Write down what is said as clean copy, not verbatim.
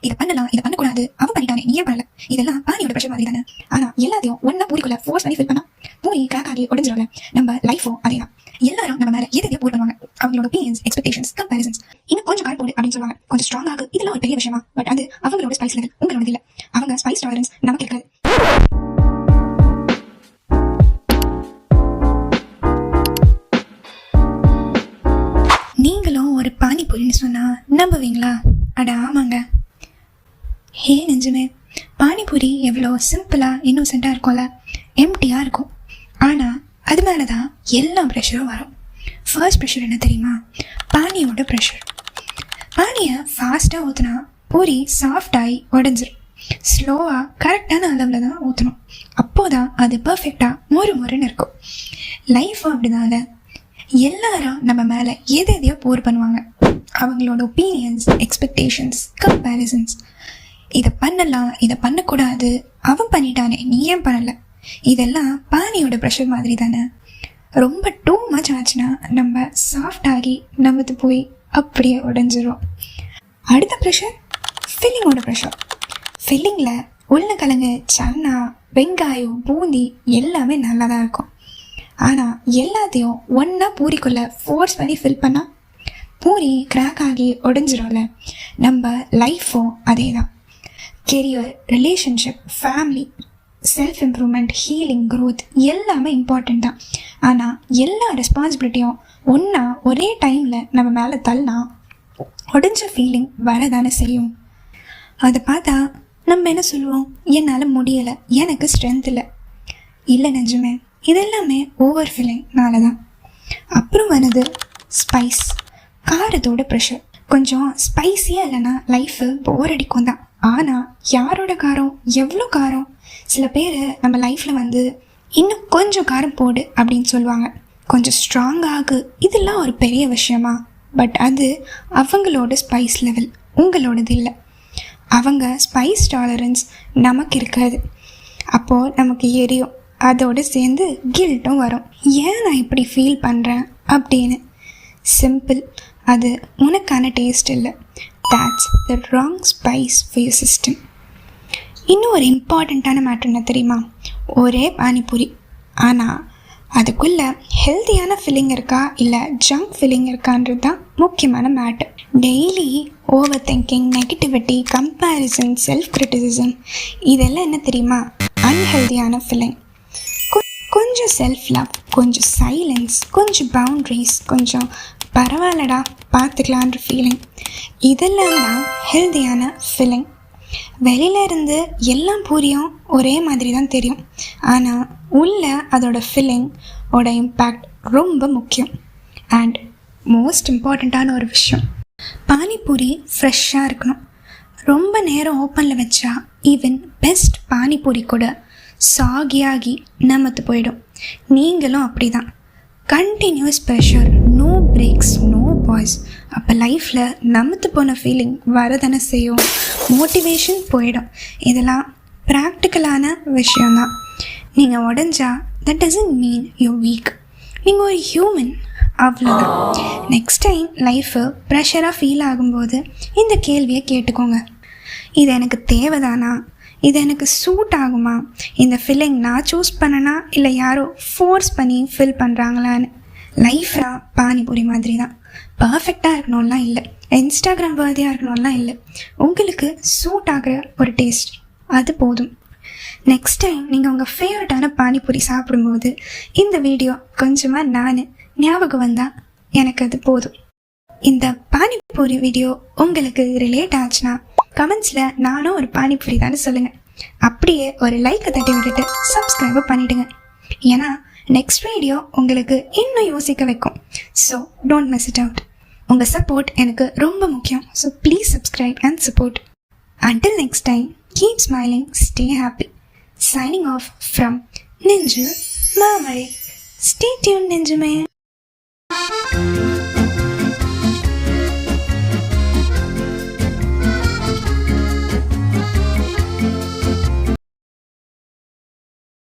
இதை பண்ணலாம், இதை பண்ணக்கூடாது, அவன் பண்ணிட்டானே நீ ஏன் பண்ணல, இதெல்லாம் பானியோட பிரஷர் மாதிரி தானே. ஆனா எல்லாத்தையும் ஒன்னா பூரிக்குள்ள ஃபோர்ஸ் பண்ணி ஃபில் பண்ணா பூரி கிராக் ஆகி உடஞ்சிடல. நம்ம லைஃபும் அதேதான். எல்லாரும் நம்ம மேல எதையோ போர் பண்ணுவாங்க. அவங்களோட ஒப்பீனியன்ஸ், எக்ஸ்பெக்டேஷன்ஸ், கம்பேரிசன்ஸ். இன்னும் கொஞ்சம் கார் போடு அப்படின்னு சொல்லுவாங்க, கொஞ்சம் ஸ்ட்ராங் ஆகு. இதெல்லாம் ஒரு பெரிய விஷயமா? பட் அது அவங்களோட ஸ்பைஸ் லெவல், உங்களோட இல்ல. அவங்க ஸ்பைஸ் டாலரன்ஸ் நமக்கு இருக்காது. நீங்களும் ஒரு பானிபூரின்னு சொன்னா நம்புவீங்களா? அட ஆமாங்க. ஹே நெஞ்சுமே, பானிபூரி எவ்வளோ சிம்பிளாக இன்னோசென்ட்டாக இருக்கும்ல, எம்டியாக இருக்கும். ஆனால் அது மேலே தான் எல்லா ப்ரெஷரும் வரும். ஃபர்ஸ்ட் ப்ரெஷர் என்ன தெரியுமா? பானியோட ப்ரெஷர். பானியை ஃபாஸ்ட்டாக ஊற்றினா பூரி சாஃப்டாகி உடஞ்சிரும். ஸ்லோவாக கரெக்டான அளவில் தான் ஊற்றணும். அப்போதான் அது பர்ஃபெக்டாக மொறுன்னு இருக்கும். லைஃப்பும் அப்படிதான்ல. எல்லாரும் நம்ம மேலே எதையோ போர் பண்ணுவாங்க. அவங்களோட ஒப்பீனியன்ஸ், எக்ஸ்பெக்டேஷன்ஸ், கம்பேரிசன்ஸ். இதை பண்ணலாம், இதை பண்ணக்கூடாது, அவன் பண்ணிட்டானே நீ ஏன் பண்ணலை, இதெல்லாம் பானியோட ப்ரெஷர் மாதிரி தானே. ரொம்ப டூ மச் ஆச்சுன்னா நம்ம சாஃப்ட் ஆகி நமக்கு போய் அப்படியே உடஞ்சிரும். அடுத்த ப்ரெஷர் ஃபில்லிங்கோட ப்ரெஷர். ஃபில்லிங்கில் உருளைக்கிழங்கு, சன்னா, வெங்காயம், பூந்தி எல்லாமே நல்லா தான் இருக்கும். ஆனால் எல்லாத்தையும் ஒன்றா பூரிக்குள்ளே ஃபோர்ஸ் பண்ணி ஃபில் பண்ணால் பூரி கிராக் ஆகி உடஞ்சிரும்ல. நம்ம லைஃப்பும் அதே தான். Career, relationship, family, self improvement, healing, growth எல்லாமே இம்பார்ட்டண்ட் தான். ஆனால் எல்லா ரெஸ்பான்சிபிலிட்டியும் ஒன்றா ஒரே டைமில் நம்ம மேலே தள்ளினா உடஞ்ச ஃபீலிங் வரதானே செய்யும். அதை பார்த்தா நம்ம என்ன சொல்லுவோம்? என்னால் முடியலை, எனக்கு ஸ்ட்ரென்த் இல்லை நிஜமே. இதெல்லாமே ஓவர் ஃபீலிங்னால தான். அப்புறம் வர்றது ஸ்பைஸ், காரத்தோட ப்ரெஷர். கொஞ்சம் ஸ்பைஸியாக இல்லைன்னா லைஃபு போர் அடிக்கும் தான். ஆனால் யாரோட காரம், எவ்வளோ காரம்? சில பேர் நம்ம லைஃப்பில் இன்னும் கொஞ்சம் காரம் போடு அப்படின்னு சொல்லுவாங்க, கொஞ்சம் ஸ்ட்ராங் ஆகு. இதெல்லாம் ஒரு பெரிய விஷயமா? பட் அது அவங்களோட ஸ்பைஸ் லெவல், உங்களோடது இல்லை. அவங்க ஸ்பைஸ் டாலரன்ஸ் நமக்கு இருக்காது. அப்போது நமக்கு எரியும். அதோடு சேர்ந்து கில்ட்டும் வரும். ஏன் நான் இப்படி ஃபீல் பண்ணுறேன் அப்படின்னு. சிம்பிள், அது உனக்கான டேஸ்ட் இல்லை. that's the wrong spice for your system. இன்னும் ஒரு இம்பார்ட்டண்ட்டான மேட்ரு என்ன தெரியுமா? ஒரே பானிபூரி, ஆனால் அதுக்குள்ளே ஹெல்த்தியான ஃபில்லிங் இருக்கா இல்லை ஜங்க் ஃபில்லிங் இருக்கான்றது தான் முக்கியமான matter. Daily over thinking, negativity, comparison, self criticism இதெல்லாம் என்ன தெரியுமா? அன்ஹெல்தியான ஃபில்லிங். கொஞ்சம் செல்ஃப் லவ், கொஞ்சம் சைலன்ஸ், கொஞ்சம் பவுண்ட்ரிஸ், கொஞ்சம் பரவாயில்லடா பார்த்துக்கலான்ற ஃபீலிங், இதெல்லாம் தான் ஹெல்தியான ஃபீலிங். வெளியில இருந்து எல்லாம் பூரியும் ஒரே மாதிரி தான் தெரியும், ஆனால் உள்ள அதோட ஃபீலிங்கோட இம்பேக்ட் ரொம்ப முக்கியம். அண்ட் மோஸ்ட் இம்பார்ட்டண்ட்டான ஒரு விஷயம், பானிபூரி ஃப்ரெஷ்ஷாக இருக்கணும். ரொம்ப நேரம் ஓப்பனில் வச்சா ஈவன் பெஸ்ட் பானிபூரி கூட சாகியாகி நமத்து போயிடும். நீங்களும் அப்படி தான். Continuous pressure, no breaks, no boys. அப்போ லைஃப்பில் நமத்து போன ஃபீலிங் வரதானே செய்யும், மோட்டிவேஷன் போயிடும். இதெல்லாம் ப்ராக்டிக்கலான விஷயந்தான். நீங்கள் உடஞ்சா that doesn't mean you weak. நீங்கள் ஒரு ஹியூமன், அவ்வளோதான். நெக்ஸ்ட் டைம் லைஃபு ப்ரெஷராக ஃபீல் ஆகும்போது இந்த கேள்வியை கேட்டுக்கோங்க. இது எனக்கு தேவைதானா? இது எனக்கு சூட் ஆகுமா? இந்த ஃபில்லிங் நான் சூஸ் பண்ணனா இல்லை யாரோ ஃபோர்ஸ் பண்ணி ஃபில் பண்ணுறாங்களான்னு. லைஃப்லாம் பானிபூரி மாதிரி தான். பர்ஃபெக்டாக இருக்கணும்லாம் இல்லை, இன்ஸ்டாகிராம் வர்தியாக இருக்கணும்லாம் இல்லை. உங்களுக்கு சூட் ஆகிற ஒரு டேஸ்ட் அது போதும். நெக்ஸ்ட் டைம் நீங்கள் உங்கள் ஃபேவரட்டான பானிபூரி சாப்பிடும்போது இந்த வீடியோ கொஞ்சமாக நான் ஞாபகம் வந்தால் எனக்கு அது போதும். இந்த பானிபூரி வீடியோ உங்களுக்கு ரிலேட் ஆச்சுன்னா கமெண்ட்ஸில் நானும் ஒரு பானிபூரி தானே சொல்லுங்கள். அப்படியே ஒரு லைக்கை தட்டி விட்டுட்டு சப்ஸ்கிரைபை பண்ணிவிடுங்க. ஏன்னா நெக்ஸ்ட் வீடியோ உங்களுக்கு இன்னும் யோசிக்க வைக்கும். So don't miss it out. உங்கள் சப்போர்ட் எனக்கு ரொம்ப முக்கியம். So please subscribe and support. Until next time, keep smiling, stay happy. Signing off from Ninju Mamare. Stay tuned, Ninju Man.